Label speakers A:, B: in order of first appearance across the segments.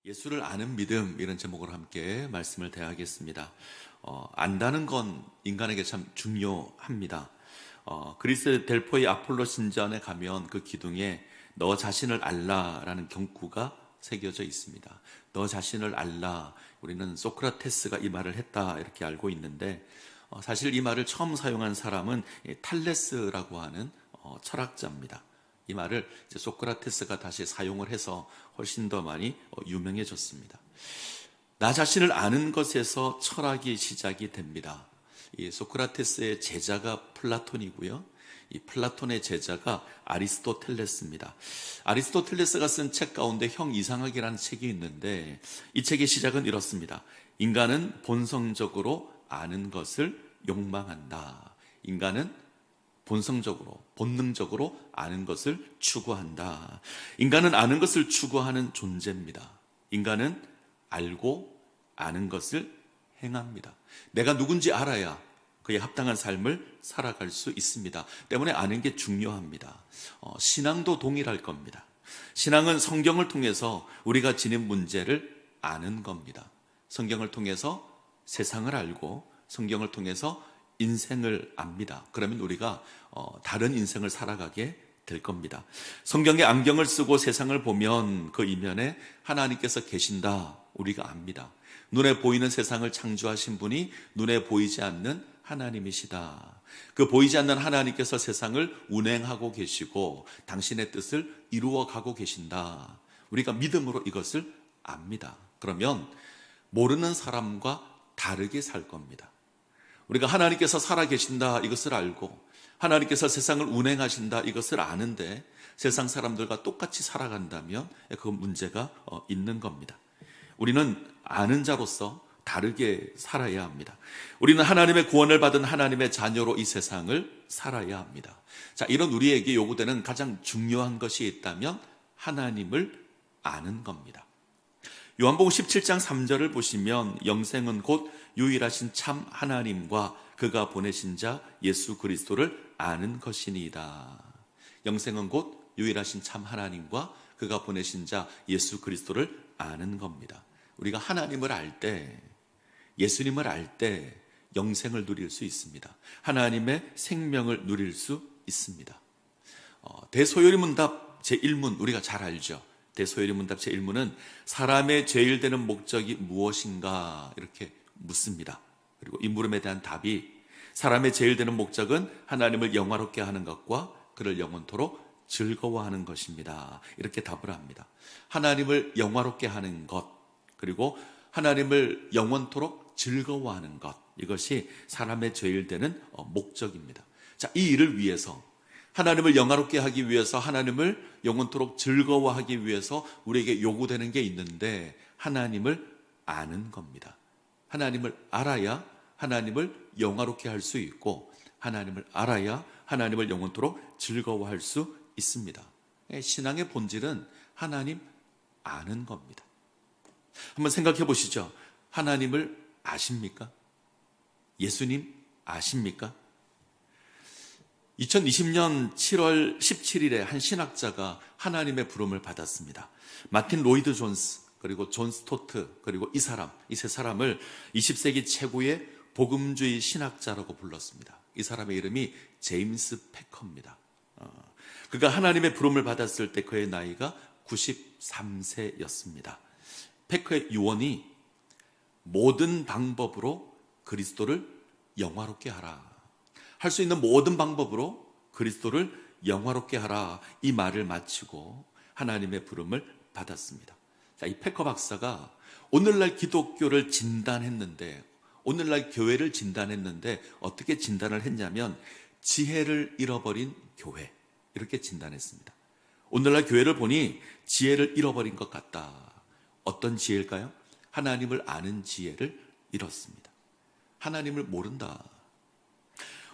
A: 예수를 아는 믿음, 이런 제목으로 함께 말씀을 대하겠습니다. 안다는 건 인간에게 참 중요합니다. 그리스 델포이 아폴로 신전에 가면 그 기둥에 너 자신을 알라라는 경구가 새겨져 있습니다. 너 자신을 알라. 우리는 소크라테스가 이 말을 했다 이렇게 알고 있는데, 사실 이 말을 처음 사용한 사람은 탈레스라고 하는 철학자입니다. 이 말을 이제 소크라테스가 다시 사용을 해서 훨씬 더 많이 유명해졌습니다. 나 자신을 아는 것에서 철학이 시작이 됩니다. 이 소크라테스의 제자가 플라톤이고요. 이 플라톤의 제자가 아리스토텔레스입니다. 아리스토텔레스가 쓴 책 가운데 형 이상학이라는 책이 있는데, 이 책의 시작은 이렇습니다. 인간은 본성적으로 아는 것을 욕망한다. 인간은 본능적으로 아는 것을 추구한다. 인간은 아는 것을 추구하는 존재입니다. 인간은 알고 아는 것을 행합니다. 내가 누군지 알아야 그에 합당한 삶을 살아갈 수 있습니다. 때문에 아는 게 중요합니다. 신앙도 동일할 겁니다. 신앙은 성경을 통해서 우리가 지닌 문제를 아는 겁니다. 성경을 통해서 세상을 알고 성경을 통해서 인생을 압니다. 그러면 우리가 다른 인생을 살아가게 될 겁니다. 성경의 안경을 쓰고 세상을 보면 그 이면에 하나님께서 계신다 우리가 압니다. 눈에 보이는 세상을 창조하신 분이 눈에 보이지 않는 하나님이시다. 그 보이지 않는 하나님께서 세상을 운행하고 계시고 당신의 뜻을 이루어가고 계신다. 우리가 믿음으로 이것을 압니다. 그러면 모르는 사람과 다르게 살 겁니다. 우리가 하나님께서 살아계신다 이것을 알고 하나님께서 세상을 운행하신다 이것을 아는데 세상 사람들과 똑같이 살아간다면 그 문제가 있는 겁니다. 우리는 아는 자로서 다르게 살아야 합니다. 우리는 하나님의 구원을 받은 하나님의 자녀로 이 세상을 살아야 합니다. 자, 이런 우리에게 요구되는 가장 중요한 것이 있다면 하나님을 아는 겁니다. 요한복음 17장 3절을 보시면 영생은 곧 유일하신 참 하나님과 그가 보내신 자 예수 그리스도를 아는 것이니이다. 영생은 곧 유일하신 참 하나님과 그가 보내신 자 예수 그리스도를 아는 겁니다. 우리가 하나님을 알 때, 예수님을 알 때 영생을 누릴 수 있습니다. 하나님의 생명을 누릴 수 있습니다. 대소요리 문답 제1문 우리가 잘 알죠. 대소요리 문답 제1문은 사람의 제일 되는 목적이 무엇인가 이렇게 묻습니다. 그리고 이 물음에 대한 답이 사람의 제일 되는 목적은 하나님을 영화롭게 하는 것과 그를 영원토록 즐거워하는 것입니다. 이렇게 답을 합니다. 하나님을 영화롭게 하는 것, 그리고 하나님을 영원토록 즐거워하는 것, 이것이 사람의 제일 되는 목적입니다. 자, 이 일을 위해서 하나님을 영화롭게 하기 위해서 영원토록 즐거워하기 위해서 우리에게 요구되는 게 있는데 하나님을 아는 겁니다. 하나님을 알아야 하나님을 영화롭게 할 수 있고 하나님을 알아야 하나님을 영원토록 즐거워할 수 있습니다. 신앙의 본질은 하나님 아는 겁니다. 한번 생각해 보시죠. 하나님을 아십니까? 예수님 아십니까? 2020년 7월 17일에 한 신학자가 하나님의 부름을 받았습니다. 마틴 로이드 존스, 그리고 존 스토트, 그리고 이 세 사람을 20세기 최고의 복음주의 신학자라고 불렀습니다. 이 사람의 이름이 제임스 패커입니다. 그가 하나님의 부름을 받았을 때 그의 나이가 93세였습니다. 패커의 유언이 모든 방법으로 그리스도를 영화롭게 하라. 할 수 있는 모든 방법으로 그리스도를 영화롭게 하라. 이 말을 마치고 하나님의 부름을 받았습니다. 자, 이 패커 박사가 오늘날 기독교를 진단했는데, 오늘날 교회를 진단했는데 어떻게 진단을 했냐면 지혜를 잃어버린 교회, 이렇게 진단했습니다. 오늘날 교회를 보니 지혜를 잃어버린 것 같다. 어떤 지혜일까요? 하나님을 아는 지혜를 잃었습니다. 하나님을 모른다.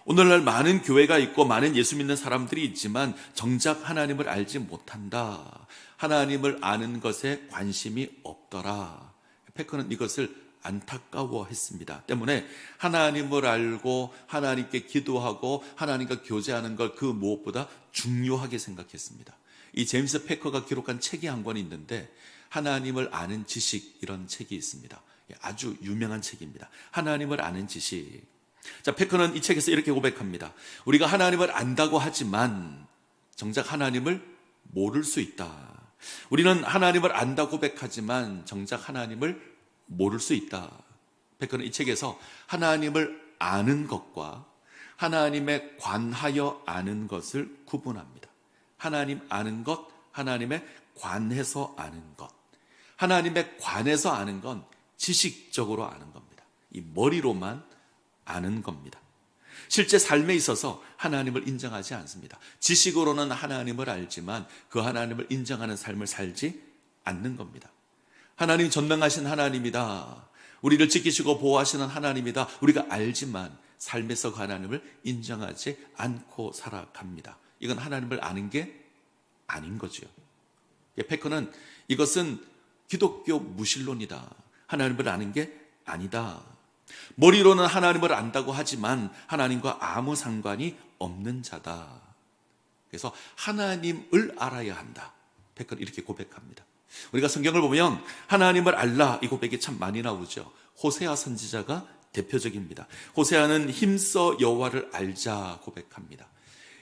A: 오늘날 많은 교회가 있고 많은 예수 믿는 사람들이 있지만 정작 하나님을 알지 못한다. 하나님을 아는 것에 관심이 없더라. 패커는 이것을 안타까워했습니다. 때문에 하나님을 알고 하나님께 기도하고 하나님과 교제하는 걸 그 무엇보다 중요하게 생각했습니다. 이 제임스 패커가 기록한 책이 한 권이 있는데 하나님을 아는 지식, 이런 책이 있습니다. 아주 유명한 책입니다. 하나님을 아는 지식. 자, 페커는 이 책에서 이렇게 고백합니다. 우리가 하나님을 안다고 하지만 정작 하나님을 모를 수 있다. 우리는 하나님을 안다 고백하지만 정작 하나님을 모를 수 있다. 페커는 이 책에서 하나님을 아는 것과 하나님에 관하여 아는 것을 구분합니다. 하나님 아는 것, 하나님에 관해서 아는 것. 하나님에 관해서 아는 건 지식적으로 아는 겁니다. 이 머리로만 아는 겁니다. 실제 삶에 있어서 하나님을 인정하지 않습니다. 지식으로는 하나님을 알지만 그 하나님을 인정하는 삶을 살지 않는 겁니다. 하나님 전능하신 하나님이다. 우리를 지키시고 보호하시는 하나님이다. 우리가 알지만 삶에서 그 하나님을 인정하지 않고 살아갑니다. 이건 하나님을 아는 게 아닌 거죠. 페커는 이것은 기독교 무신론이다. 하나님을 아는 게 아니다. 머리로는 하나님을 안다고 하지만 하나님과 아무 상관이 없는 자다. 그래서 하나님을 알아야 한다. 페커는 이렇게 고백합니다. 우리가 성경을 보면 하나님을 알라, 이 고백이 참 많이 나오죠. 호세아 선지자가 대표적입니다. 호세아는 힘써 여호와를 알자 고백합니다.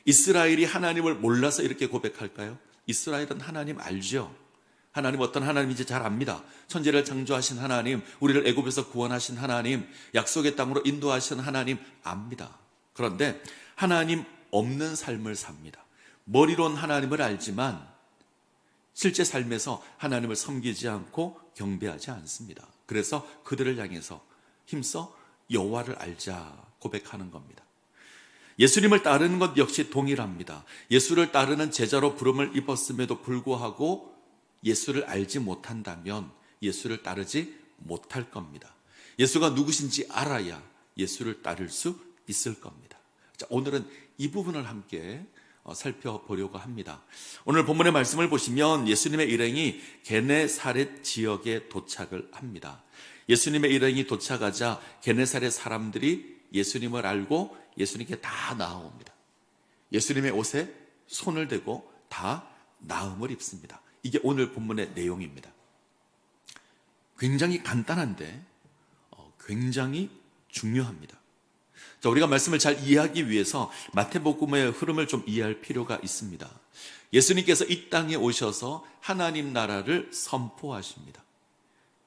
A: 이스라엘이 하나님을 몰라서 이렇게 고백할까요? 이스라엘은 하나님 알죠. 하나님 어떤 하나님인지 잘 압니다. 천지를 창조하신 하나님, 우리를 애굽에서 구원하신 하나님, 약속의 땅으로 인도하신 하나님 압니다. 그런데 하나님 없는 삶을 삽니다. 머리론 하나님을 알지만 실제 삶에서 하나님을 섬기지 않고 경배하지 않습니다. 그래서 그들을 향해서 힘써 여호와를 알자 고백하는 겁니다. 예수님을 따르는 것 역시 동일합니다. 예수를 따르는 제자로 부름을 입었음에도 불구하고 예수를 알지 못한다면 예수를 따르지 못할 겁니다. 예수가 누구신지 알아야 예수를 따를 수 있을 겁니다. 자, 오늘은 이 부분을 함께 살펴보려고 합니다. 오늘 본문의 말씀을 보시면 예수님의 일행이 게네사렛 지역에 도착을 합니다. 예수님의 일행이 도착하자 게네사렛 사람들이 예수님을 알고 예수님께 다 나아옵니다. 예수님의 옷에 손을 대고 다 나음을 입습니다. 이게 오늘 본문의 내용입니다. 굉장히 간단한데 굉장히 중요합니다. 자, 우리가 말씀을 잘 이해하기 위해서 마태복음의 흐름을 좀 이해할 필요가 있습니다. 예수님께서 이 땅에 오셔서 하나님 나라를 선포하십니다.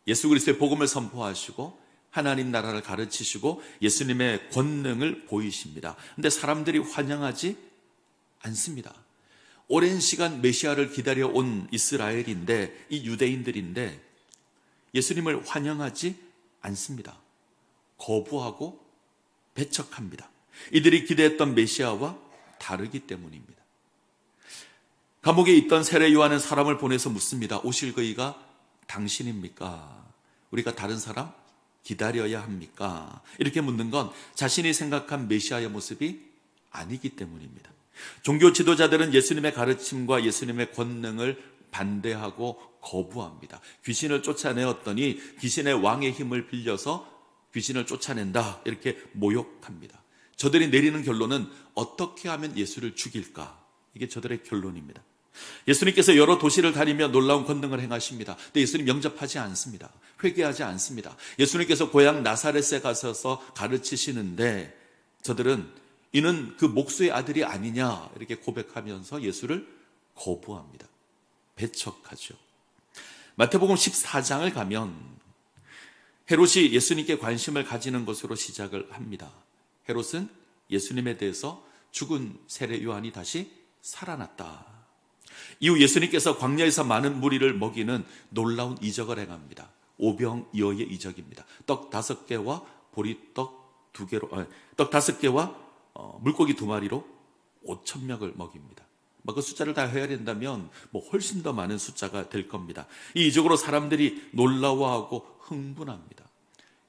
A: 예수 그리스도의 복음을 선포하시고 하나님 나라를 가르치시고 예수님의 권능을 보이십니다. 그런데 사람들이 환영하지 않습니다. 오랜 시간 메시아를 기다려온 이스라엘인데, 이 유대인들인데 예수님을 환영하지 않습니다. 거부하고 배척합니다. 이들이 기대했던 메시아와 다르기 때문입니다. 감옥에 있던 세례 요한은 사람을 보내서 묻습니다. 오실 그이가 당신입니까? 우리가 다른 사람 기다려야 합니까? 이렇게 묻는 건 자신이 생각한 메시아의 모습이 아니기 때문입니다. 종교 지도자들은 예수님의 가르침과 예수님의 권능을 반대하고 거부합니다. 귀신을 쫓아내었더니 귀신의 왕의 힘을 빌려서 귀신을 쫓아낸다, 이렇게 모욕합니다. 저들이 내리는 결론은 어떻게 하면 예수를 죽일까? 이게 저들의 결론입니다. 예수님께서 여러 도시를 다니며 놀라운 권능을 행하십니다. 근데 예수님 영접하지 않습니다. 회개하지 않습니다. 예수님께서 고향 나사렛에 가셔서 가르치시는데 저들은 이는 그 목수의 아들이 아니냐, 이렇게 고백하면서 예수를 거부합니다. 배척하죠. 마태복음 14장을 가면 헤롯이 예수님께 관심을 가지는 것으로 시작을 합니다. 헤롯은 예수님에 대해서 죽은 세례 요한이 다시 살아났다. 이후 예수님께서 광야에서 많은 무리를 먹이는 놀라운 이적을 행합니다. 오병이어의 이적입니다. 떡 5개와 보리떡 2개로, 떡 5개와 물고기 2마리로 5,000명을 먹입니다. 그 숫자를 다 헤아린다면 훨씬 더 많은 숫자가 될 겁니다. 이 이적으로 사람들이 놀라워하고 흥분합니다.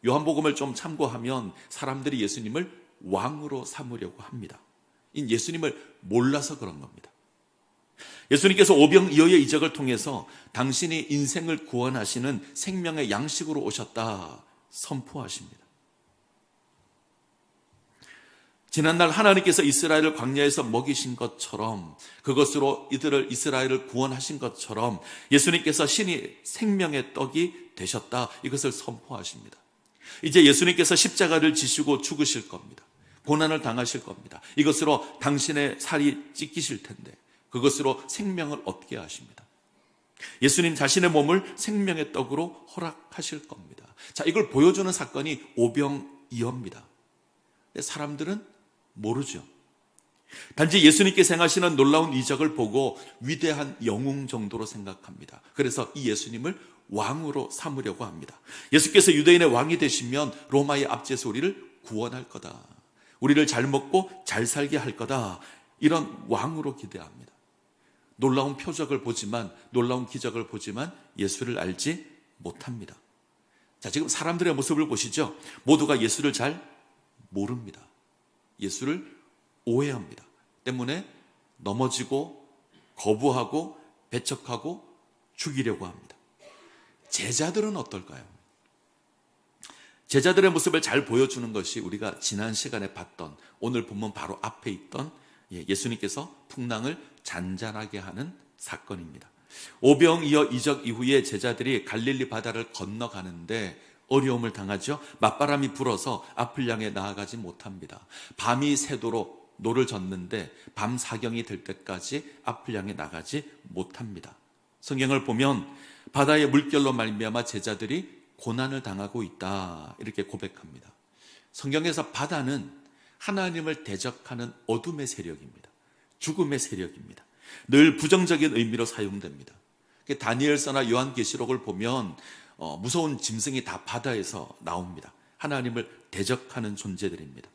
A: 요한복음을 좀 참고하면 사람들이 예수님을 왕으로 삼으려고 합니다. 예수님을 몰라서 그런 겁니다. 예수님께서 오병이어의 이적을 통해서 당신이 인생을 구원하시는 생명의 양식으로 오셨다 선포하십니다. 지난날 하나님께서 이스라엘을 광야에서 먹이신 것처럼, 그것으로 이스라엘을 구원하신 것처럼 예수님께서 신이 생명의 떡이 되셨다, 이것을 선포하십니다. 이제 예수님께서 십자가를 지시고 죽으실 겁니다. 고난을 당하실 겁니다. 이것으로 당신의 살이 찢기실 텐데 그것으로 생명을 얻게 하십니다. 예수님 자신의 몸을 생명의 떡으로 허락하실 겁니다. 자, 이걸 보여주는 사건이 오병이어입니다. 사람들은 모르죠. 단지 예수님께서 행하시는 놀라운 이적을 보고 위대한 영웅 정도로 생각합니다. 그래서 이 예수님을 왕으로 삼으려고 합니다. 예수께서 유대인의 왕이 되시면 로마의 압제에서 우리를 구원할 거다, 우리를 잘 먹고 잘 살게 할 거다, 이런 왕으로 기대합니다. 놀라운 표적을 보지만, 놀라운 기적을 보지만 예수를 알지 못합니다. 자, 지금 사람들의 모습을 보시죠. 모두가 예수를 잘 모릅니다. 예수를 오해합니다. 때문에 넘어지고 거부하고 배척하고 죽이려고 합니다. 제자들은 어떨까요? 제자들의 모습을 잘 보여주는 것이 우리가 지난 시간에 봤던, 오늘 본문 바로 앞에 있던 예수님께서 풍랑을 잔잔하게 하는 사건입니다. 오병이어 이적 이후에 제자들이 갈릴리 바다를 건너가는데 어려움을 당하죠. 맞바람이 불어서 앞을 향해 나아가지 못합니다. 밤이 새도록 노를 젓는데 밤 사경이 될 때까지 앞을 향해 나가지 못합니다. 성경을 보면 바다의 물결로 말미암아 제자들이 고난을 당하고 있다, 이렇게 고백합니다. 성경에서 바다는 하나님을 대적하는 어둠의 세력입니다. 죽음의 세력입니다. 늘 부정적인 의미로 사용됩니다. 다니엘서나 요한계시록을 보면 무서운 짐승이 다 바다에서 나옵니다. 하나님을 대적하는 존재들입니다.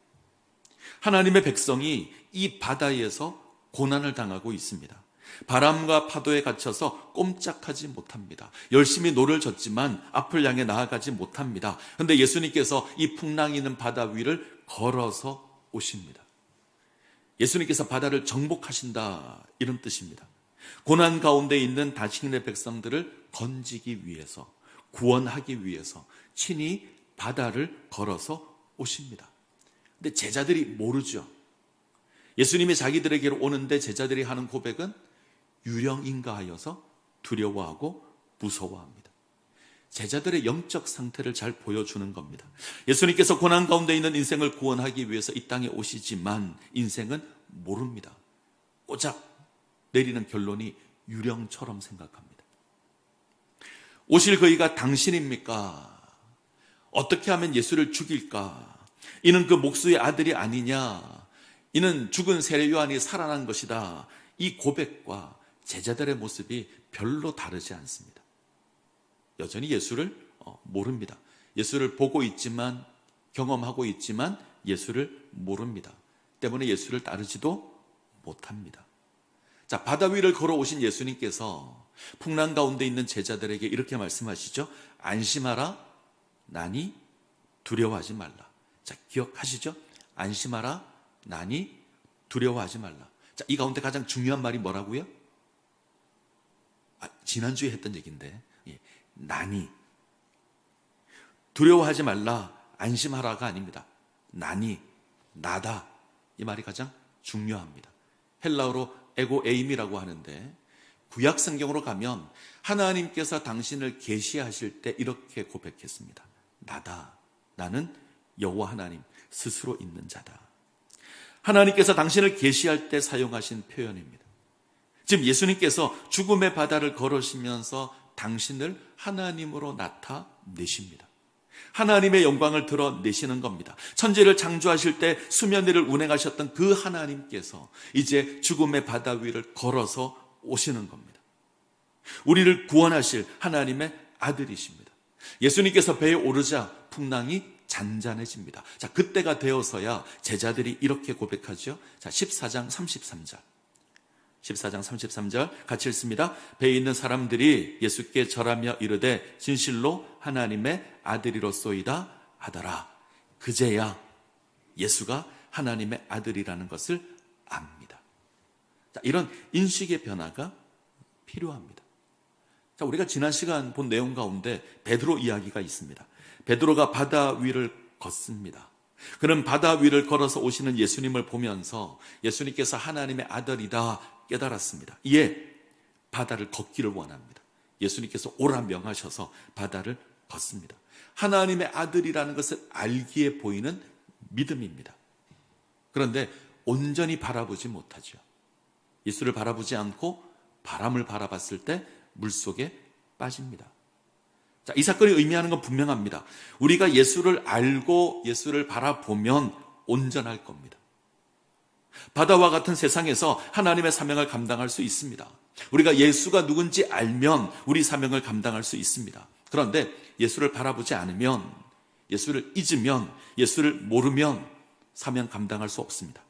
A: 하나님의 백성이 이 바다에서 고난을 당하고 있습니다. 바람과 파도에 갇혀서 꼼짝하지 못합니다. 열심히 노를 젓지만 앞을 향해 나아가지 못합니다. 그런데 예수님께서 이 풍랑이 있는 바다 위를 걸어서 오십니다. 예수님께서 바다를 정복하신다, 이런 뜻입니다. 고난 가운데 있는 당신의 백성들을 건지기 위해서, 구원하기 위해서 친히 바다를 걸어서 오십니다. 근데 제자들이 모르죠. 예수님이 자기들에게로 오는데 제자들이 하는 고백은 유령인가 하여서 두려워하고 무서워합니다. 제자들의 영적 상태를 잘 보여주는 겁니다. 예수님께서 고난 가운데 있는 인생을 구원하기 위해서 이 땅에 오시지만 인생은 모릅니다. 꼬작 내리는 결론이 유령처럼 생각합니다. 오실 그이가 당신입니까? 어떻게 하면 예수를 죽일까? 이는 그 목수의 아들이 아니냐? 이는 죽은 세례 요한이 살아난 것이다. 이 고백과 제자들의 모습이 별로 다르지 않습니다. 여전히 예수를 모릅니다. 예수를 보고 있지만, 경험하고 있지만 예수를 모릅니다. 때문에 예수를 따르지도 못합니다. 자, 바다 위를 걸어오신 예수님께서 풍랑 가운데 있는 제자들에게 이렇게 말씀하시죠. 안심하라, 나니 두려워하지 말라. 자, 기억하시죠? 안심하라, 나니 두려워하지 말라. 자, 이 가운데 가장 중요한 말이 뭐라고요? 지난주에 했던 얘기인데, 나니. 두려워하지 말라, 안심하라가 아닙니다. 나니, 나다. 이 말이 가장 중요합니다. 헬라어로 에고 에임이라고 하는데, 구약 성경으로 가면 하나님께서 당신을 계시하실 때 이렇게 고백했습니다. 나다. 나는 여호와 하나님 스스로 있는 자다. 하나님께서 당신을 계시할 때 사용하신 표현입니다. 지금 예수님께서 죽음의 바다를 걸으시면서 당신을 하나님으로 나타내십니다. 하나님의 영광을 드러내시는 겁니다. 천지를 창조하실 때 수면 위를 운행하셨던 그 하나님께서 이제 죽음의 바다 위를 걸어서 오시는 겁니다. 우리를 구원하실 하나님의 아들이십니다. 예수님께서 배에 오르자 풍랑이 잔잔해집니다. 자, 그때가 되어서야 제자들이 이렇게 고백하죠. 자, 14장 33절. 14장 33절 같이 읽습니다. 배에 있는 사람들이 예수께 절하며 이르되 진실로 하나님의 아들이로소이다 하더라. 그제야 예수가 하나님의 아들이라는 것을 압니다. 자, 이런 인식의 변화가 필요합니다. 자, 우리가 지난 시간 본 내용 가운데 베드로 이야기가 있습니다. 베드로가 바다 위를 걷습니다. 그는 바다 위를 걸어서 오시는 예수님을 보면서 예수님께서 하나님의 아들이다 깨달았습니다. 이에 바다를 걷기를 원합니다. 예수님께서 오라 명하셔서 바다를 걷습니다. 하나님의 아들이라는 것을 알기에 보이는 믿음입니다. 그런데 온전히 바라보지 못하죠. 예수를 바라보지 않고 바람을 바라봤을 때 물속에 빠집니다. 자, 이 사건이 의미하는 건 분명합니다. 우리가 예수를 알고 예수를 바라보면 온전할 겁니다. 바다와 같은 세상에서 하나님의 사명을 감당할 수 있습니다. 우리가 예수가 누군지 알면 우리 사명을 감당할 수 있습니다. 그런데 예수를 바라보지 않으면, 예수를 잊으면, 예수를 모르면 사명 감당할 수 없습니다.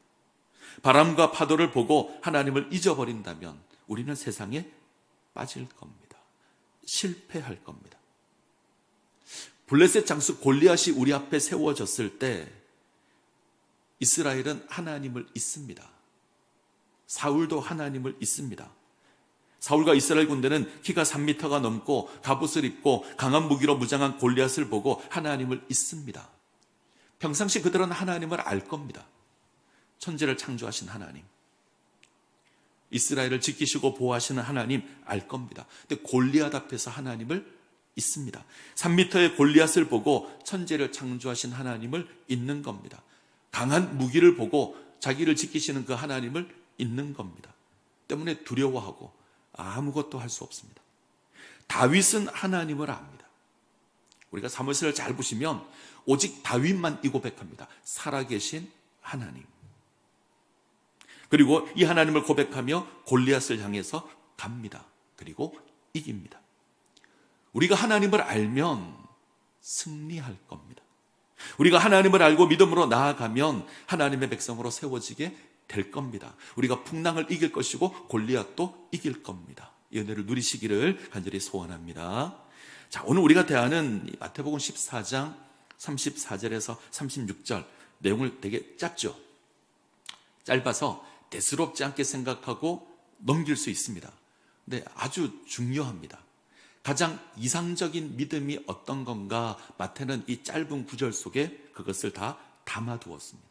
A: 바람과 파도를 보고 하나님을 잊어버린다면 우리는 세상에 빠질 겁니다. 실패할 겁니다. 블레셋 장수 골리앗이 우리 앞에 세워졌을 때 이스라엘은 하나님을 잊습니다. 사울도 하나님을 잊습니다. 사울과 이스라엘 군대는 키가 3m가 넘고 갑옷을 입고 강한 무기로 무장한 골리앗을 보고 하나님을 잊습니다. 평상시 그들은 하나님을 알 겁니다. 천지를 창조하신 하나님, 이스라엘을 지키시고 보호하시는 하나님 알 겁니다. 근데 골리앗 앞에서 하나님을 잊습니다. 3m의 골리앗을 보고 천지를 창조하신 하나님을 잊는 겁니다. 강한 무기를 보고 자기를 지키시는 그 하나님을 잊는 겁니다. 때문에 두려워하고 아무것도 할 수 없습니다. 다윗은 하나님을 압니다. 우리가 사무엘서를 잘 보시면 오직 다윗만 이 고백합니다. 살아계신 하나님. 그리고 이 하나님을 고백하며 골리앗을 향해서 갑니다. 그리고 이깁니다. 우리가 하나님을 알면 승리할 겁니다. 우리가 하나님을 알고 믿음으로 나아가면 하나님의 백성으로 세워지게 될 겁니다. 우리가 풍랑을 이길 것이고 골리앗도 이길 겁니다. 이 은혜를 누리시기를 간절히 소원합니다. 자, 오늘 우리가 대하는 마태복음 14장 34절에서 36절 내용을 되게 짧죠. 짧아서 대수롭지 않게 생각하고 넘길 수 있습니다. 근데 아주 중요합니다. 가장 이상적인 믿음이 어떤 건가 마태는 이 짧은 구절 속에 그것을 다 담아두었습니다.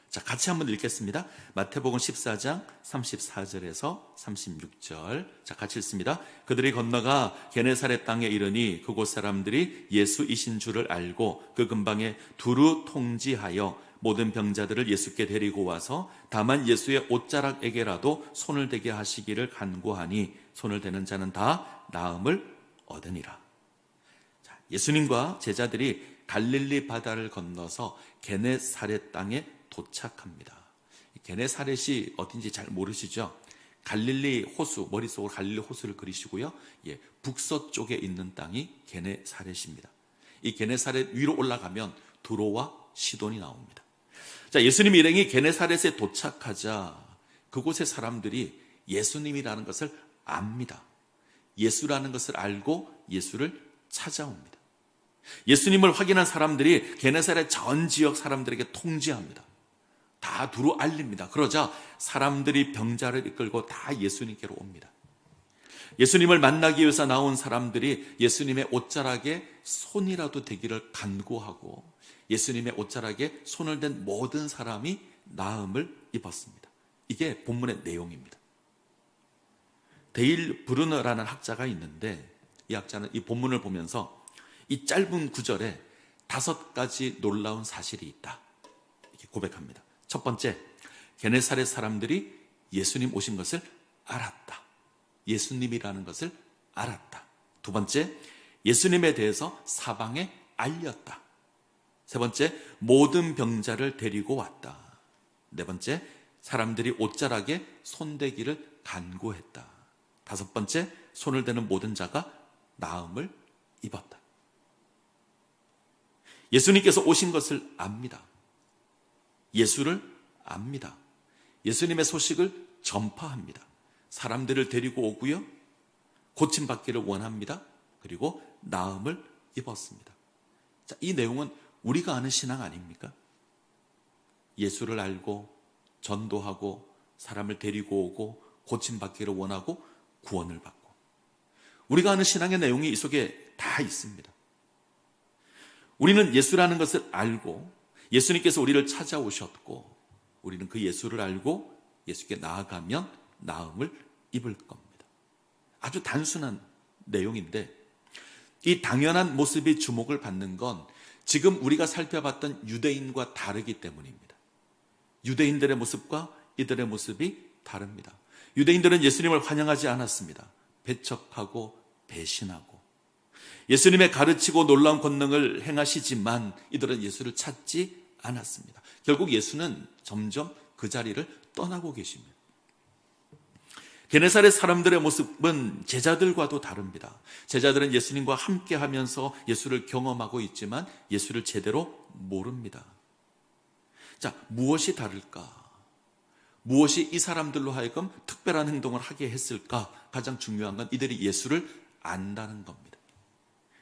A: 자, 같이 한번 읽겠습니다. 마태복음 14장 34절에서 36절. 자, 같이 읽습니다. 그들이 건너가 게네사렛 땅에 이르니 그곳 사람들이 예수이신 줄을 알고 그 근방에 두루 통지하여 모든 병자들을 예수께 데리고 와서 다만 예수의 옷자락에게라도 손을 대게 하시기를 간구하니 손을 대는 자는 다 나음을 얻으니라. 자, 예수님과 제자들이 갈릴리 바다를 건너서 게네사렛 땅에 도착합니다. 게네사렛이 어딘지 잘 모르시죠? 갈릴리 호수, 머릿속으로 갈릴리 호수를 그리시고요. 예, 북서쪽에 있는 땅이 게네사렛입니다. 이 게네사렛 위로 올라가면 두로와 시돈이 나옵니다. 자, 예수님이 일행이 게네사렛에 도착하자 그곳의 사람들이 예수님이라는 것을 압니다. 예수라는 것을 알고 예수를 찾아옵니다. 예수님을 확인한 사람들이 게네사렛 전 지역 사람들에게 통지합니다. 다 두루 알립니다. 그러자 사람들이 병자를 이끌고 다 예수님께로 옵니다. 예수님을 만나기 위해서 나온 사람들이 예수님의 옷자락에 손이라도 대기를 간구하고 예수님의 옷자락에 손을 댄 모든 사람이 나음을 입었습니다. 이게 본문의 내용입니다. 데일 브루너라는 학자가 있는데 이 학자는 이 본문을 보면서 이 짧은 구절에 5가지 놀라운 사실이 있다 이렇게 고백합니다. 첫 번째, 게네사렛 사람들이 예수님 오신 것을 알았다. 예수님이라는 것을 알았다. 두 번째, 예수님에 대해서 사방에 알렸다. 세 번째, 모든 병자를 데리고 왔다. 네 번째, 사람들이 옷자락에 손대기를 간구했다. 다섯 번째, 손을 대는 모든 자가 나음을 입었다. 예수님께서 오신 것을 압니다. 예수를 압니다. 예수님의 소식을 전파합니다. 사람들을 데리고 오고요. 고침받기를 원합니다. 그리고 나음을 입었습니다. 자, 이 내용은 우리가 아는 신앙 아닙니까? 예수를 알고 전도하고 사람을 데리고 오고 고침받기를 원하고 구원을 받고 우리가 아는 신앙의 내용이 이 속에 다 있습니다. 우리는 예수라는 것을 알고 예수님께서 우리를 찾아오셨고 우리는 그 예수를 알고 예수께 나아가면 나음을 입을 겁니다. 아주 단순한 내용인데 이 당연한 모습이 주목을 받는 건 지금 우리가 살펴봤던 유대인과 다르기 때문입니다. 유대인들의 모습과 이들의 모습이 다릅니다. 유대인들은 예수님을 환영하지 않았습니다. 배척하고 배신하고 예수님의 가르치고 놀라운 권능을 행하시지만 이들은 예수를 찾지 않았습니다. 결국 예수는 점점 그 자리를 떠나고 계십니다. 게네사렛 사람들의 모습은 제자들과도 다릅니다. 제자들은 예수님과 함께 하면서 예수를 경험하고 있지만 예수를 제대로 모릅니다. 자, 무엇이 다를까? 무엇이 이 사람들로 하여금 특별한 행동을 하게 했을까? 가장 중요한 건 이들이 예수를 안다는 겁니다.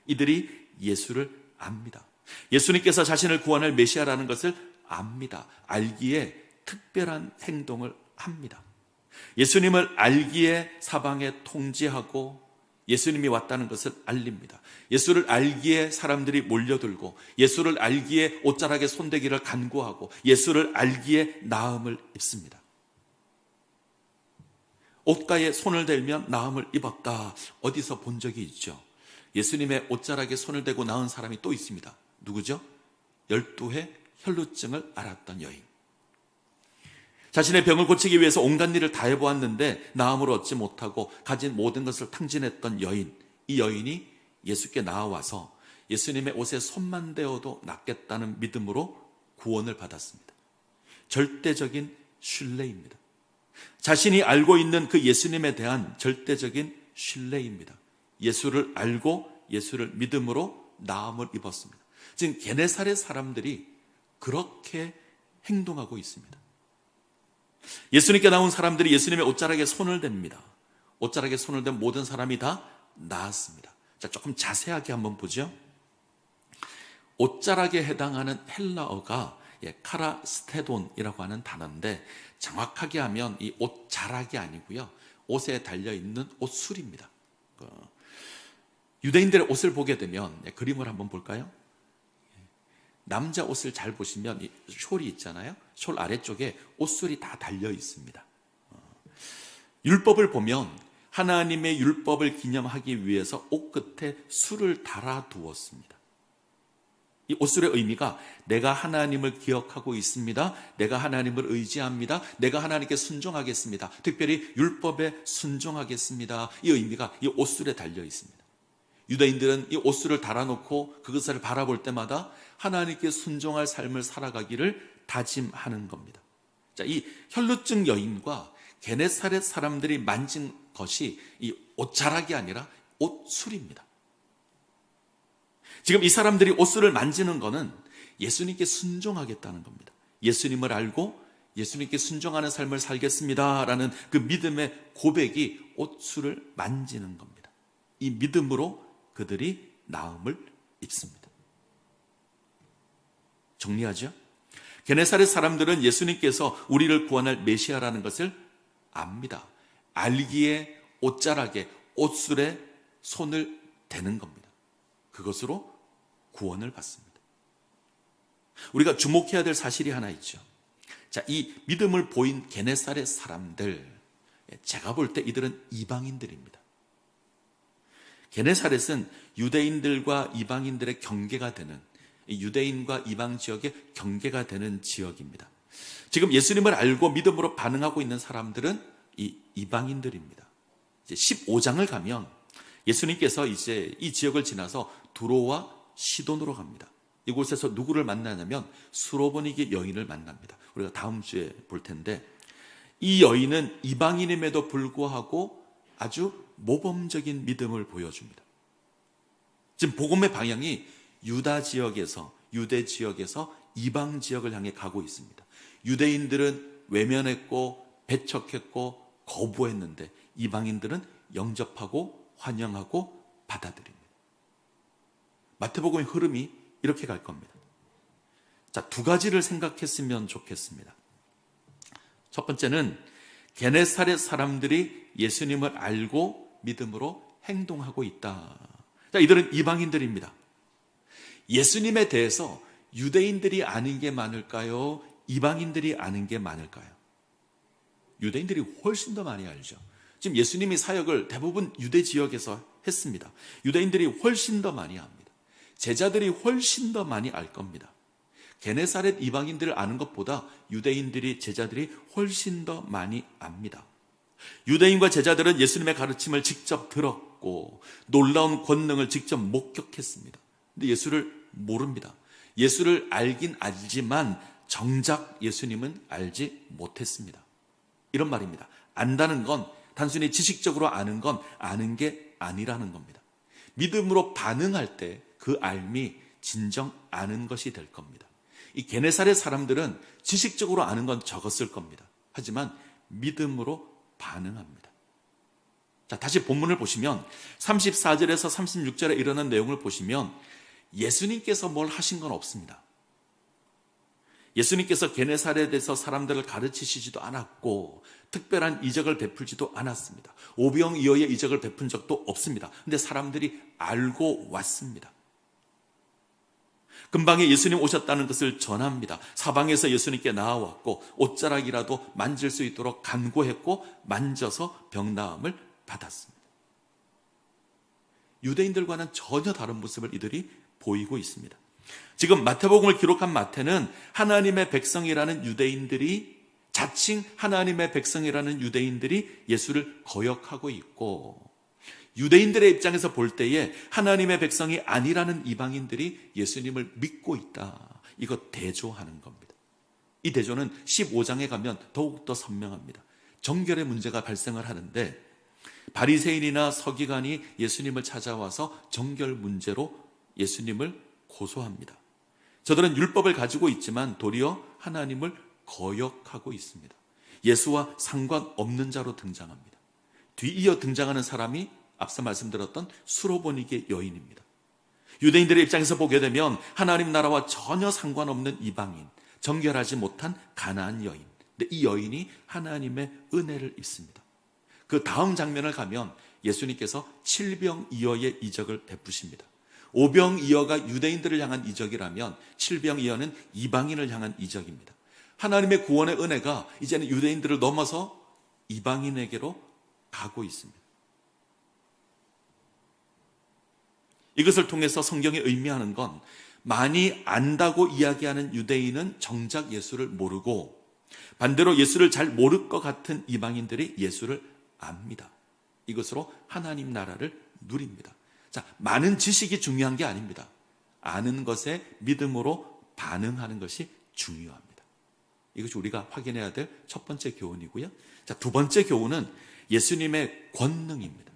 A: 이들이 예수를 압니다. 예수님께서 자신을 구원할 메시아라는 것을 압니다. 알기에 특별한 행동을 합니다. 예수님을 알기에 사방에 통지하고 예수님이 왔다는 것을 알립니다. 예수를 알기에 사람들이 몰려들고 예수를 알기에 옷자락에 손대기를 간구하고 예수를 알기에 나음을 입습니다. 옷가에 손을 대면 나음을 입었다. 어디서 본 적이 있죠? 예수님의 옷자락에 손을 대고 나은 사람이 또 있습니다. 누구죠? 12회 혈루증을 앓았던 여인. 자신의 병을 고치기 위해서 온갖 일을 다 해보았는데 나음을 얻지 못하고 가진 모든 것을 탕진했던 여인. 이 여인이 예수께 나와서 예수님의 옷에 손만 대어도 낫겠다는 믿음으로 구원을 받았습니다. 절대적인 신뢰입니다. 자신이 알고 있는 그 예수님에 대한 절대적인 신뢰입니다. 예수를 알고 예수를 믿음으로 나음을 입었습니다. 지금 게네사렛 사람들이 그렇게 행동하고 있습니다. 예수님께 나온 사람들이 예수님의 옷자락에 손을 댑니다. 옷자락에 손을 댄 모든 사람이 다 나았습니다. 자, 조금 자세하게 한번 보죠. 옷자락에 해당하는 헬라어가 카라스테돈이라고 하는 단어인데 정확하게 하면 이 옷자락이 아니고요. 옷에 달려있는 옷술입니다. 유대인들의 옷을 보게 되면 그림을 한번 볼까요? 남자 옷을 잘 보시면 이 숄이 있잖아요. 숄 아래쪽에 옷술이 다 달려 있습니다. 율법을 보면 하나님의 율법을 기념하기 위해서 옷 끝에 술을 달아 두었습니다. 이 옷술의 의미가 내가 하나님을 기억하고 있습니다. 내가 하나님을 의지합니다. 내가 하나님께 순종하겠습니다. 특별히 율법에 순종하겠습니다. 이 의미가 이 옷술에 달려 있습니다. 유대인들은 이 옷술을 달아놓고 그것을 바라볼 때마다 하나님께 순종할 삶을 살아가기를 다짐하는 겁니다. 자, 이 혈루증 여인과 게네사렛 사람들이 만진 것이 이 옷자락이 아니라 옷술입니다. 지금 이 사람들이 옷술을 만지는 것은 예수님께 순종하겠다는 겁니다. 예수님을 알고 예수님께 순종하는 삶을 살겠습니다라는 그 믿음의 고백이 옷술을 만지는 겁니다. 이 믿음으로 그들이 나음을 입습니다. 정리하죠? 게네사렛 사람들은 예수님께서 우리를 구원할 메시아라는 것을 압니다. 알기에 옷자락에 옷술에 손을 대는 겁니다. 그것으로 구원을 받습니다. 우리가 주목해야 될 사실이 하나 있죠. 자, 이 믿음을 보인 게네사렛 사람들, 제가 볼 때 이들은 이방인들입니다. 게네사렛은 유대인들과 이방인들의 경계가 되는, 유대인과 이방 지역의 경계가 되는 지역입니다. 지금 예수님을 알고 믿음으로 반응하고 있는 사람들은 이 이방인들입니다. 이제 15장을 가면 예수님께서 이제 이 지역을 지나서 두로와 시돈으로 갑니다. 이곳에서 누구를 만나냐면 수로보니게 여인을 만납니다. 우리가 다음 주에 볼 텐데 이 여인은 이방인임에도 불구하고 아주 모범적인 믿음을 보여줍니다. 지금 복음의 방향이 유다 지역에서, 유대 지역에서 이방 지역을 향해 가고 있습니다. 유대인들은 외면했고 배척했고 거부했는데 이방인들은 영접하고 환영하고 받아들입니다. 마태복음의 흐름이 이렇게 갈 겁니다. 자, 두 가지를 생각했으면 좋겠습니다. 첫 번째는 게네사렛 사람들이 예수님을 알고 믿음으로 행동하고 있다. 자, 이들은 이방인들입니다. 예수님에 대해서 유대인들이 아는 게 많을까요? 이방인들이 아는 게 많을까요? 유대인들이 훨씬 더 많이 알죠. 지금 예수님이 사역을 대부분 유대 지역에서 했습니다. 유대인들이 훨씬 더 많이 압니다. 제자들이 훨씬 더 많이 알 겁니다. 게네사렛 이방인들을 아는 것보다 유대인들이, 제자들이 훨씬 더 많이 압니다. 유대인과 제자들은 예수님의 가르침을 직접 들었고 놀라운 권능을 직접 목격했습니다. 근데 예수를 모릅니다. 예수를 알긴 알지만 정작 예수님은 알지 못했습니다. 이런 말입니다. 안다는 건 단순히 지식적으로 아는 건 아는 게 아니라는 겁니다. 믿음으로 반응할 때 그 알미 진정 아는 것이 될 겁니다. 이 게네사렛 사람들은 지식적으로 아는 건 적었을 겁니다. 하지만 믿음으로 반응합니다. 자, 다시 본문을 보시면 34절에서 36절에 일어난 내용을 보시면 예수님께서 뭘 하신 건 없습니다. 예수님께서 게네사렛에서 사람들을 가르치시지도 않았고 특별한 이적을 베풀지도 않았습니다. 오병이어의 이적을 베푼 적도 없습니다. 그런데 사람들이 알고 왔습니다. 근방에 예수님 오셨다는 것을 전합니다. 사방에서 예수님께 나아왔고 옷자락이라도 만질 수 있도록 간구했고 만져서 병나음을 받았습니다. 유대인들과는 전혀 다른 모습을 이들이 보이고 있습니다. 지금 마태복음을 기록한 마태는 하나님의 백성이라는 유대인들이, 자칭 하나님의 백성이라는 유대인들이 예수를 거역하고 있고, 유대인들의 입장에서 볼 때에 하나님의 백성이 아니라는 이방인들이 예수님을 믿고 있다. 이거 대조하는 겁니다. 이 대조는 15장에 가면 더욱더 선명합니다. 정결의 문제가 발생을 하는데 바리새인이나 서기관이 예수님을 찾아와서 정결 문제로 예수님을 고소합니다. 저들은 율법을 가지고 있지만 도리어 하나님을 거역하고 있습니다. 예수와 상관없는 자로 등장합니다. 뒤이어 등장하는 사람이 앞서 말씀드렸던 수로보니게 여인입니다. 유대인들의 입장에서 보게 되면 하나님 나라와 전혀 상관없는 이방인, 정결하지 못한 가나안 여인. 근데 이 여인이 하나님의 은혜를 입습니다. 그 다음 장면을 가면 예수님께서 칠병이어의 이적을 베푸십니다. 오병이어가 유대인들을 향한 이적이라면 칠병이어는 이방인을 향한 이적입니다. 하나님의 구원의 은혜가 이제는 유대인들을 넘어서 이방인에게로 가고 있습니다. 이것을 통해서 성경이 의미하는 건 많이 안다고 이야기하는 유대인은 정작 예수를 모르고 반대로 예수를 잘 모를 것 같은 이방인들이 예수를 압니다. 이것으로 하나님 나라를 누립니다. 자, 많은 지식이 중요한 게 아닙니다. 아는 것에 믿음으로 반응하는 것이 중요합니다. 이것이 우리가 확인해야 될 첫 번째 교훈이고요. 자, 두 번째 교훈은 예수님의 권능입니다.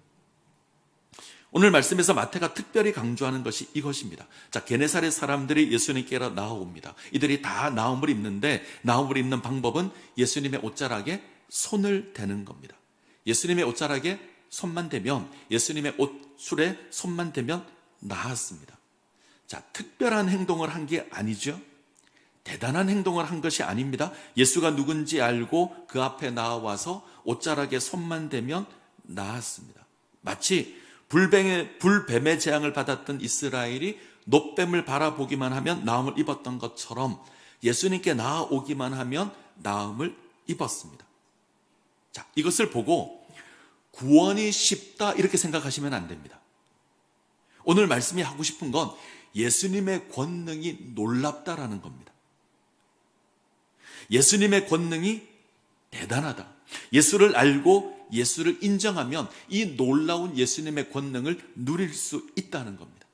A: 오늘 말씀에서 마태가 특별히 강조하는 것이 이것입니다. 자, 게네사렛 사람들이 예수님께로 나아옵니다. 이들이 다 나음을 입는데 나음을 입는 방법은 예수님의 옷자락에 손을 대는 겁니다. 예수님의 옷자락에 손만 대면, 예수님의 옷술에 손만 대면 나았습니다. 자, 특별한 행동을 한 게 아니죠. 대단한 행동을 한 것이 아닙니다. 예수가 누군지 알고 그 앞에 나와서 옷자락에 손만 대면 나았습니다. 마치 불뱀의 재앙을 받았던 이스라엘이 놋뱀을 바라보기만 하면 나음을 입었던 것처럼 예수님께 나아오기만 하면 나음을 입었습니다. 자, 이것을 보고 구원이 쉽다 이렇게 생각하시면 안 됩니다. 오늘 말씀이 하고 싶은 건 예수님의 권능이 놀랍다라는 겁니다. 예수님의 권능이 대단하다. 예수를 알고 예수를 인정하면 이 놀라운 예수님의 권능을 누릴 수 있다는 겁니다.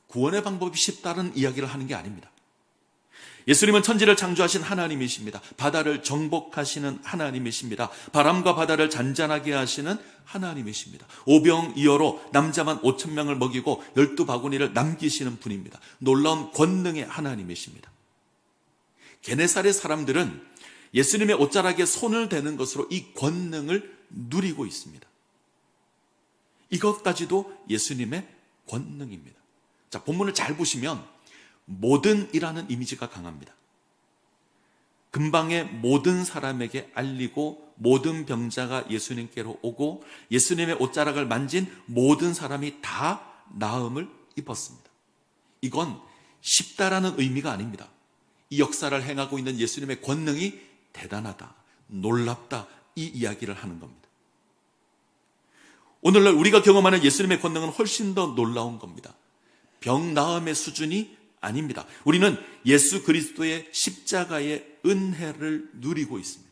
A: 구원의 방법이 쉽다는 이야기를 하는 게 아닙니다. 예수님은 천지를 창조하신 하나님이십니다. 바다를 정복하시는 하나님이십니다. 바람과 바다를 잔잔하게 하시는 하나님이십니다. 오병이어로 남자만 5,000명을 먹이고 12바구니를 남기시는 분입니다. 놀라운 권능의 하나님이십니다. 게네사렛 사람들은 예수님의 옷자락에 손을 대는 것으로 이 권능을 누리고 있습니다. 이것까지도 예수님의 권능입니다. 자, 본문을 잘 보시면 모든이라는 이미지가 강합니다. 근방의 모든 사람에게 알리고 모든 병자가 예수님께로 오고 예수님의 옷자락을 만진 모든 사람이 다 나음을 입었습니다. 이건 쉽다라는 의미가 아닙니다. 이 역사를 행하고 있는 예수님의 권능이 대단하다, 놀랍다, 이 이야기를 하는 겁니다. 오늘날 우리가 경험하는 예수님의 권능은 훨씬 더 놀라운 겁니다. 병 나음의 수준이 아닙니다. 우리는 예수 그리스도의 십자가의 은혜를 누리고 있습니다.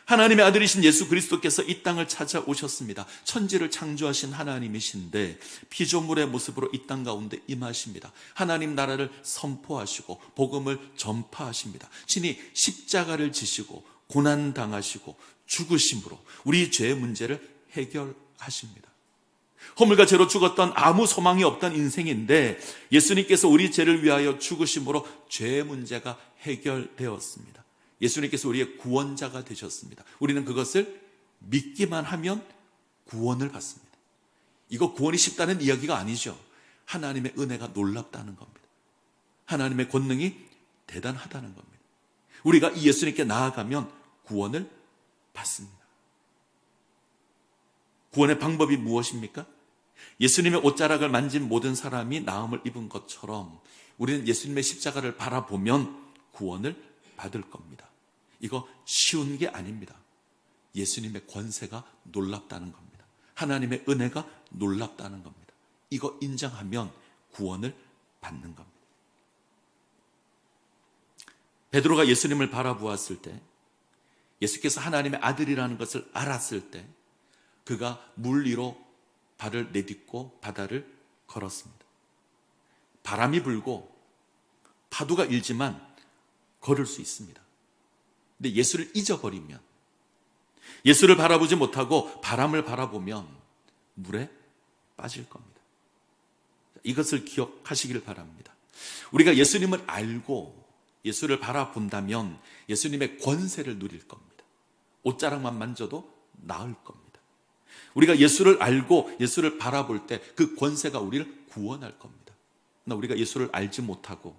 A: 하나님의 아들이신 예수 그리스도께서 이 땅을 찾아오셨습니다. 천지를 창조하신 하나님이신데 피조물의 모습으로 이 땅 가운데 임하십니다. 하나님 나라를 선포하시고 복음을 전파하십니다. 신이 십자가를 지시고 고난당하시고 죽으심으로 우리 죄의 문제를 해결하십니다. 허물과 죄로 죽었던 아무 소망이 없던 인생인데 예수님께서 우리 죄를 위하여 죽으심으로 죄의 문제가 해결되었습니다. 예수님께서 우리의 구원자가 되셨습니다. 우리는 그것을 믿기만 하면 구원을 받습니다. 이거 구원이 쉽다는 이야기가 아니죠. 하나님의 은혜가 놀랍다는 겁니다. 하나님의 권능이 대단하다는 겁니다. 우리가 이 예수님께 나아가면 구원을 받습니다. 구원의 방법이 무엇입니까? 예수님의 옷자락을 만진 모든 사람이 나음을 입은 것처럼 우리는 예수님의 십자가를 바라보면 구원을 받을 겁니다. 이거 쉬운 게 아닙니다. 예수님의 권세가 놀랍다는 겁니다. 하나님의 은혜가 놀랍다는 겁니다. 이거 인정하면 구원을 받는 겁니다. 베드로가 예수님을 바라보았을 때, 예수께서 하나님의 아들이라는 것을 알았을 때 그가 물 위로 발을 내딛고 바다를 걸었습니다. 바람이 불고 파도가 일지만 걸을 수 있습니다. 근데 예수를 잊어버리면, 예수를 바라보지 못하고 바람을 바라보면 물에 빠질 겁니다. 이것을 기억하시길 바랍니다. 우리가 예수님을 알고 예수를 바라본다면 예수님의 권세를 누릴 겁니다. 옷자락만 만져도 나을 겁니다. 우리가 예수를 알고 예수를 바라볼 때 그 권세가 우리를 구원할 겁니다. 그러나 우리가 예수를 알지 못하고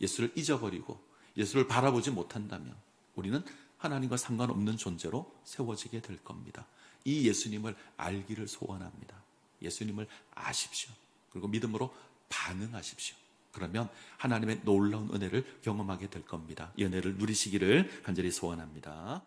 A: 예수를 잊어버리고 예수를 바라보지 못한다면 우리는 하나님과 상관없는 존재로 세워지게 될 겁니다. 이 예수님을 알기를 소원합니다. 예수님을 아십시오. 그리고 믿음으로 반응하십시오. 그러면 하나님의 놀라운 은혜를 경험하게 될 겁니다. 이 은혜를 누리시기를 간절히 소원합니다.